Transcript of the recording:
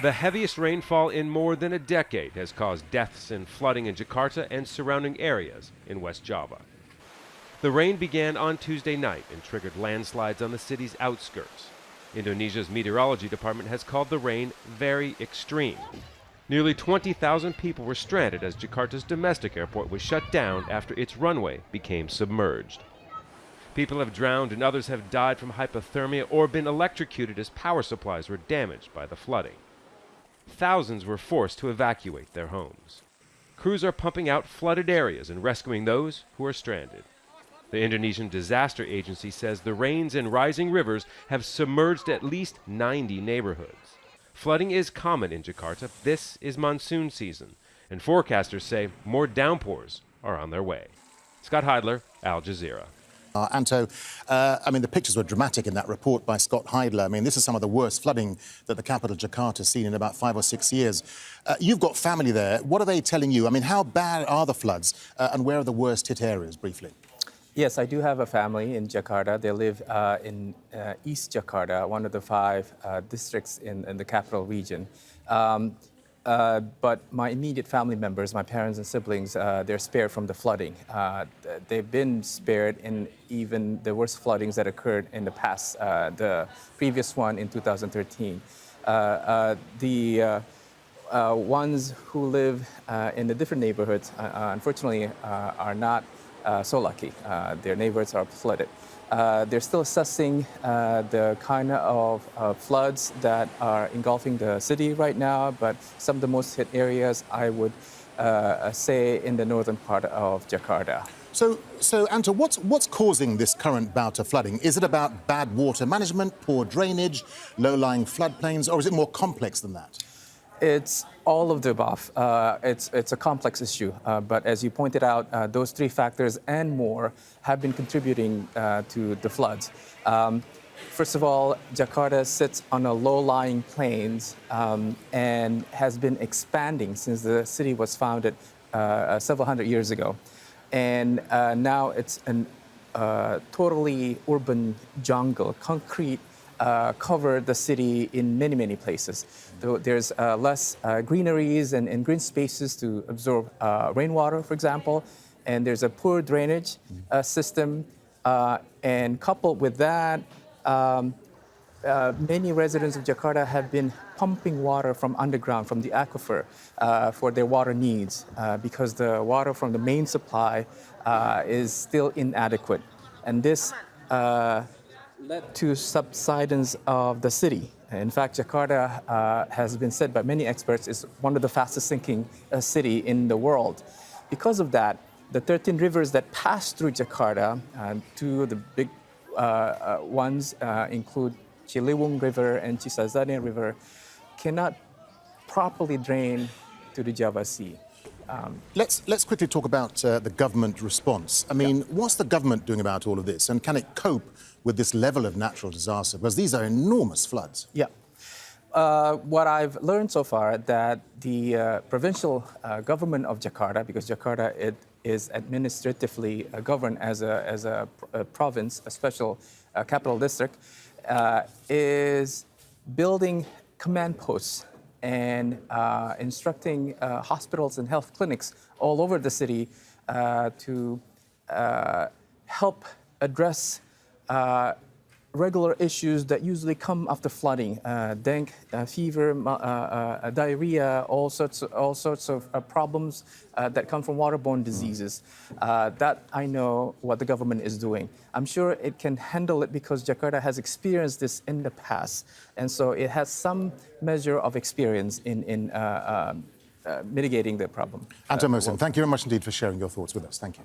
The heaviest rainfall in more than a decade has caused deaths and flooding in Jakarta and surrounding areas in West Java. The rain began on Tuesday night and triggered landslides on the city's outskirts. Indonesia's meteorology department has called the rain very extreme. Nearly 20,000 people were stranded as Jakarta's domestic airport was shut down after its runway became submerged. People have drowned and others have died from hypothermia or been electrocuted as power supplies were damaged by the flooding. Thousands were forced to evacuate their homes. Crews are pumping out flooded areas and rescuing those who are stranded. The Indonesian Disaster Agency says the rains and rising rivers have submerged at least 90 neighborhoods. Flooding is common in Jakarta. This is monsoon season, and forecasters say more downpours are on their way. Scott Heidler, Al Jazeera. Anto, the pictures were dramatic in that report by Scott Heidler. This is some of the worst flooding that the capital, Jakarta, has seen in about 5 or 6 years. You've got family there. What are they telling you? How bad are the floods and where are the worst hit areas, briefly? Yes, I do have a family in Jakarta. They live in East Jakarta, one of the 5 districts in the capital region. But my immediate family members, my parents and siblings, they're spared from the flooding. They've been spared in even the worst floodings that occurred in the past, the previous one in 2013. The ones who live in the different neighborhoods, unfortunately, are not so lucky. Their neighborhoods are flooded. They're still assessing the kind of floods that are engulfing the city right now, but some of the most hit areas, I would say, in the northern part of Jakarta. So Anto, what's causing this current bout of flooding? Is it about bad water management, poor drainage, low-lying floodplains, or is it more complex than that? It's all of the above. It's a complex issue, but as you pointed out, those 3 factors and more have been contributing to the floods. First of all, Jakarta sits on a low-lying plains and has been expanding since the city was founded several hundred years ago. And now it's a totally urban jungle, concrete cover the city in many, many places. There's less greeneries and green spaces to absorb rainwater, for example, and there's a poor drainage system. And coupled with that, many residents of Jakarta have been pumping water from underground, from the aquifer, for their water needs, because the water from the main supply is still inadequate. And this led to subsidence of the city. In fact, Jakarta has been said by many experts is one of the fastest sinking city in the world. Because of that, the 13 rivers that pass through Jakarta, 2 of the big ones include Ciliwung River and Cisadane River, cannot properly drain to the Java Sea. Let's quickly talk about the government response. What's the government doing about all of this, and can it cope with this level of natural disaster? Because these are enormous floods. Yeah. What I've learned so far that the provincial government of Jakarta, because Jakarta is administratively governed as a province, a special capital district, is building command posts and instructing hospitals and health clinics all over the city to help address regular issues that usually come after flooding: dengue, fever, diarrhea, all sorts of problems that come from waterborne diseases. That I know what the government is doing. I'm sure it can handle it because Jakarta has experienced this in the past, and so it has some measure of experience in mitigating the problem. Anto Mohsin, thank you very much indeed for sharing your thoughts with us. Thank you.